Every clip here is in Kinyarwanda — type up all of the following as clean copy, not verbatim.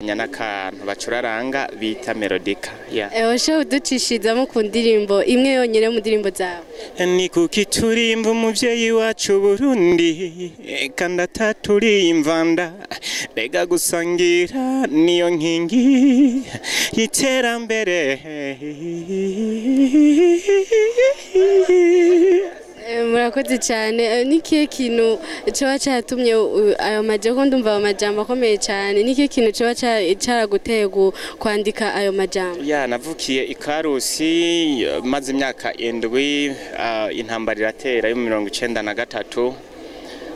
n'akantu bacuraranga bita melodika Osha uducishizamo ku ndirimbo imwe yonyene mu ndirimbo zawe. Ni kuki turimba umuvyeyi wacu Burundi kandi ataturi imvanda bega gusangira niyo nkingi y'iterambere. Murakoze cyane. Nikiye kintu cyo cyatumye ayo majambo ndumva amajambo akomeye cyane. Nikiye kintu cyo cyaraguteye kwandika ayo majambo? Navukiye ikarusi maze imyaka 7 intambara iratera yo 1993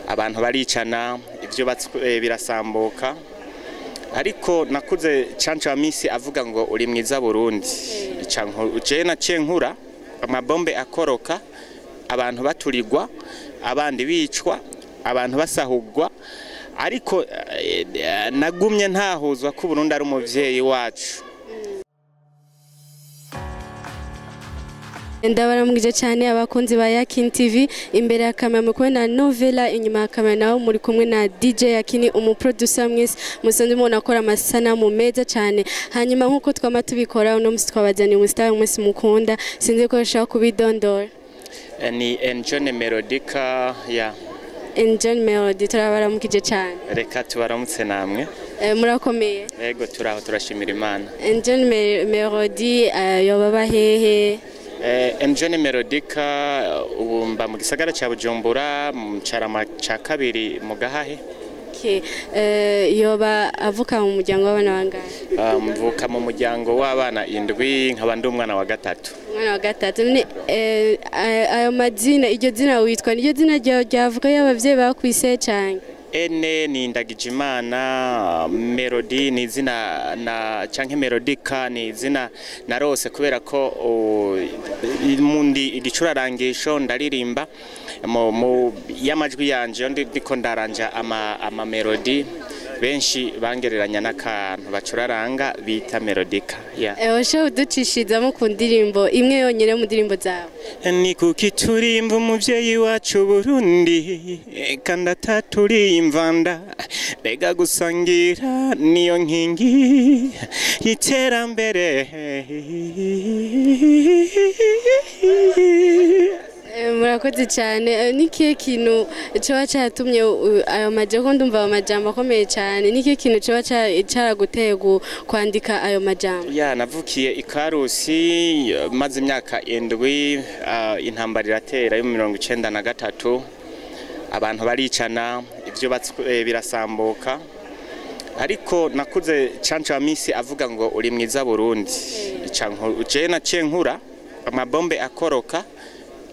abantu baricana ibyo birasambuka ariko nakuze canca wa misi avuga ngo uri mwiza Burundi je naciye nkura amabombe akoroka abantu baturirwa abandi bicwa abantu basahugwa ariko nagumye ntahuzwa ko Burundi ari umuvyeyi wacu. Ndabaramugije cyane abakunzi ba Yakini TV, imbere ya kamera muri na novela, inyuma ya kamera naho muri kumwe na DJ Yakini umuproducer mwese musanzwe mubona akora amasanamu meza cyane. Hanyuma nkuko twama tubikora uno musi twabajaniye umustar mwese mukunda, sinzi ko nshaka kubidondora. Ni Enjone Melodika Enjone Melody. Turabaramukije cyane. Reka tubaramutse namwe. Murakomeye? Yego turaho turashimira Imana. Enjone Melody yobaba hehe? Enjone Melodika ubumba mu gisagara ca Bujumbura mu carama ca kabiri mu Gahahe. Yoba avuka mu muryango w'abana bangahe? Mvuka mu muryango w'abana 7 nkaba ndi umwana wa gatatu. Umwana wa gatatu. Ayo mazina, iryo zina witwa niryo zina ryavuga y'abavyeyi bakwise cyane? Ene ni Ndagijimana, melodie ni izina na canke melodika ni izina narose kubera ko mundi igicurarangisho ndaririmba mu y'amajwi yanje ndiko ndaranja ama melodie benshi bangereranya n'akantu bacuraranga bita melodika. Osha uducishizamo ku ndirimbo imwe yonyene mu ndirimbo zawe? Ni kuki turimba umuvyeyi wacu Burundi kandi ataturi imvanda bega gusangira niyo nkingi y'iterambere. Murakoze cyane. Nikiye kintu cyo cyatumye ayo majambo ndumva amajambo akomeye cyane. Nikiye kintu cyo cyaraguteye kwandika ayo majambo? Navukiye ikarusi maze imyaka 7 intambara iratera yo 1993 abantu baricana ibyo birasambuka ariko nakuze canca wa misi avuga ngo uri mwiza Burundi je naciye nkura amabombe akoroka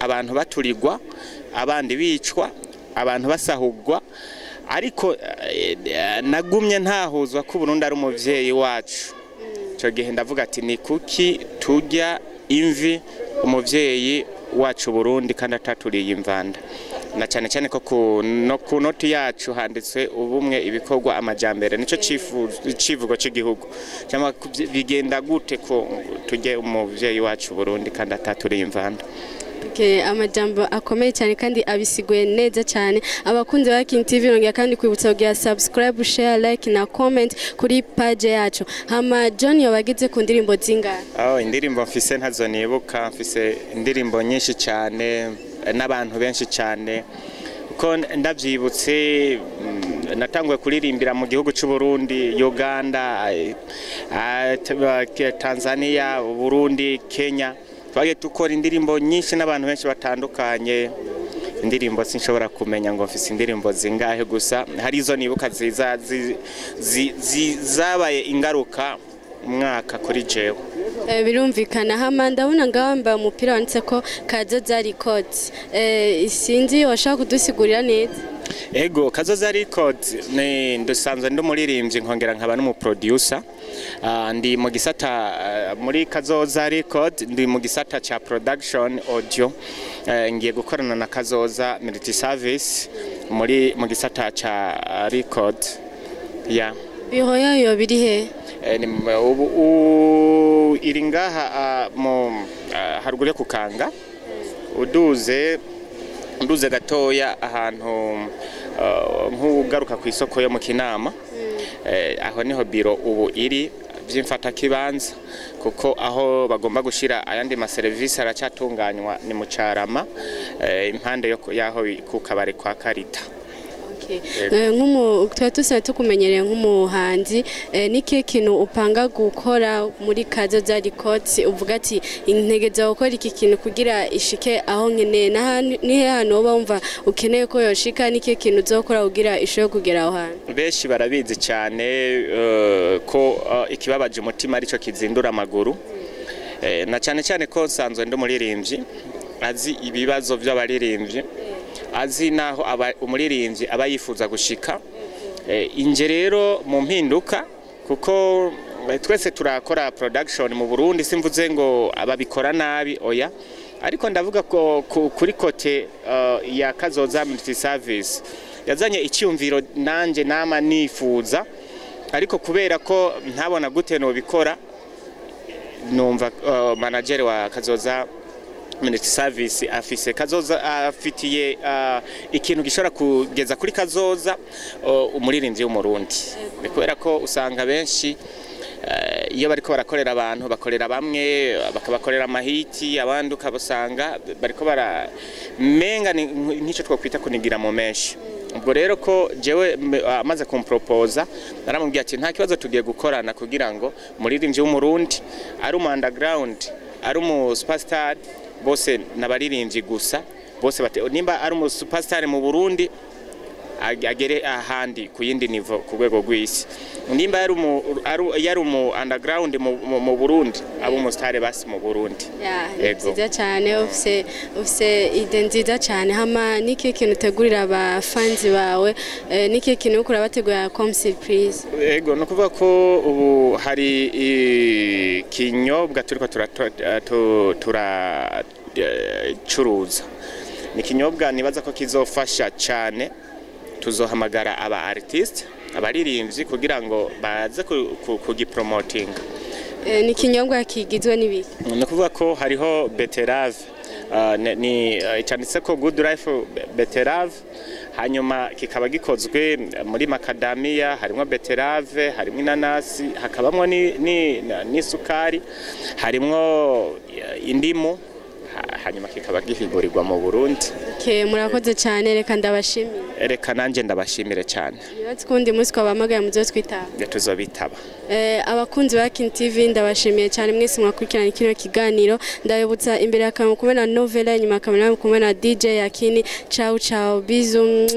abantu baturirwa abandi bicwa abantu basahugwa ariko nagumye ntahuzwa ko Burundi ari umuvyeyi wacu. Cyo gihe ndavuga ati ni kuki tujya imvi umuvyeyi wacu Burundi kandi ataturiye imvanda, na cyane cyane ko ku noti yacu handitswe ubumwe ibikorwa amajambere nico civugo cy'igihugu cyangwa bigenda gute ko tujye umuvyeyi wacu Burundi kandi ataturiye imvanda. Amajambo akomeye cyane kandi abisiguye neza cyane. Abakunzi ba Yakini TV nongera kandi kwibutsa kugira subscribe, share, like na comment kuri page yacu. Hama John yabagize ku ndirimbo zingahe? Indirimbo mfise ntazo nibuka, mfise indirimbo nyinshi cyane n'abantu benshi cyane uko ndavyibutse. Natangwe kuririmbira mu gihugu cy'u Burundi, Uganda, Tanzania, Burundi, Kenya. Twage tukora indirimbo nyinshi n'abantu benshi batandukanye. Indirimbo sinshobora kumenya ngo mfise indirimbo zingahe, gusa hari izo nibuka zabaye ingaruka umwaka kuri jewe. Birumvikana. Hama ndabona ngamba umupira wanditse ko Kazoza Records. Sinzi washaka kudusigurira neza? Ego, Kazoza Records ni Dusanzwe ndi umuririmbyi nkongera nkaba n'umuproducer. Ndi mu gisata muri Kazoza Records, ndi mu gisata cha production audio. Ngiye gukorana na Kazoza Multi Service mu gisata cha record. Biro yayo biri he? Iri ngaha mu haruguru kukanga uduze gatoya ahantu nk'ugaruka ku isoko yo mu Kinama aho niho biro ubu iri by'imfata kibanza kuko aho bagomba gushira ayandi ma service aracatunganywa ni mu Carama impande yaho ku kabare kwa Karita. Twatusa tukumenyereye nk'umuhanzi niki kintu upanga gukora muri kazoza records uvuga ati integeza gukora iki kintu kugira ishike aho nkene ni hano bumva ukeneye ko yoshika niki kintu uzokora kugira ishoye kugera aho hano. Beshi barabizi cyane ko ikibabaje umutima arico kizindura amaguru na cyane cyane ko nsanzwe ndumuririmbyi azi ibibazo by'abaririmbyi azi naho umuririmbyi aba yifuza gushika inje rero mu mpinduka kuko twese turakora production mu Burundi simvuze ngo ababikora nabi oya ariko ndavuga ko kuri kote ya kazoza multi service yazanye icyumviro nanje nama nifuza ariko kubera ko ntabona gute no bikora numva manager wa kazoza minute service afise kazoza afitiye ikintu gishora kugeza kuri kazoza umuririmbyi w'umurundi kubera ko usanga benshi iyo bariko barakorera abantu bakorera bamwe bakabakorera amahiti abandi ukabasanga bariko baramenga nk'icyo twakwita kunigira mu menshi ubwo rero ko jewe amaze kumproposa naramubwiye ati nta kibazo tugiye gukorana kugira ngo umuririmbyi w'umurundi ari mu underground ari mu superstar bose nabaririmbyi gusa bose nimba ari umu superstar mu Burundi agere ahandi ku yindi nivo ku rwego rw'isi nimba yari umu underground mu Burundi abo mu star basi mu Burundi nziza cyane ufise ide nziza cyane hama niki kintu tegurira abafanzi bawe niki kintu ukora bategura comme surprise ego no kuvuga ko ubu hari ikinyobwa turiko turacuruza ni kinyobwa nibaza ko kizofasha cyane tuzohamagara aba artist abaririmbyi kugira ngo baze kugipromoting ni kinyobwa kigizwe n'ibiki no kuvuga ko hariho beterave ni cyanditse ko good life beterave hanyuma kikaba gikozwe muri macadamia harimo beterave harimo inanasi hakabamwe ni sukari harimo indimu hanyuma kikaba gihigurirwa mu Burundi. Murakoze cyane reka ndabashimire. Reka nanje ndabashimire cyane. Nibatse kundi munsi kwabamagaye muzotwitaba. Tuzobitaba. Abakunzi ba Yakini TV ndabashimiye cyane mwese mwakurikirana kino kiganiro ndabibutsa imbere akamwe kumena novela nyuma akamena kumena DJ Yakini ciao ciao bisous.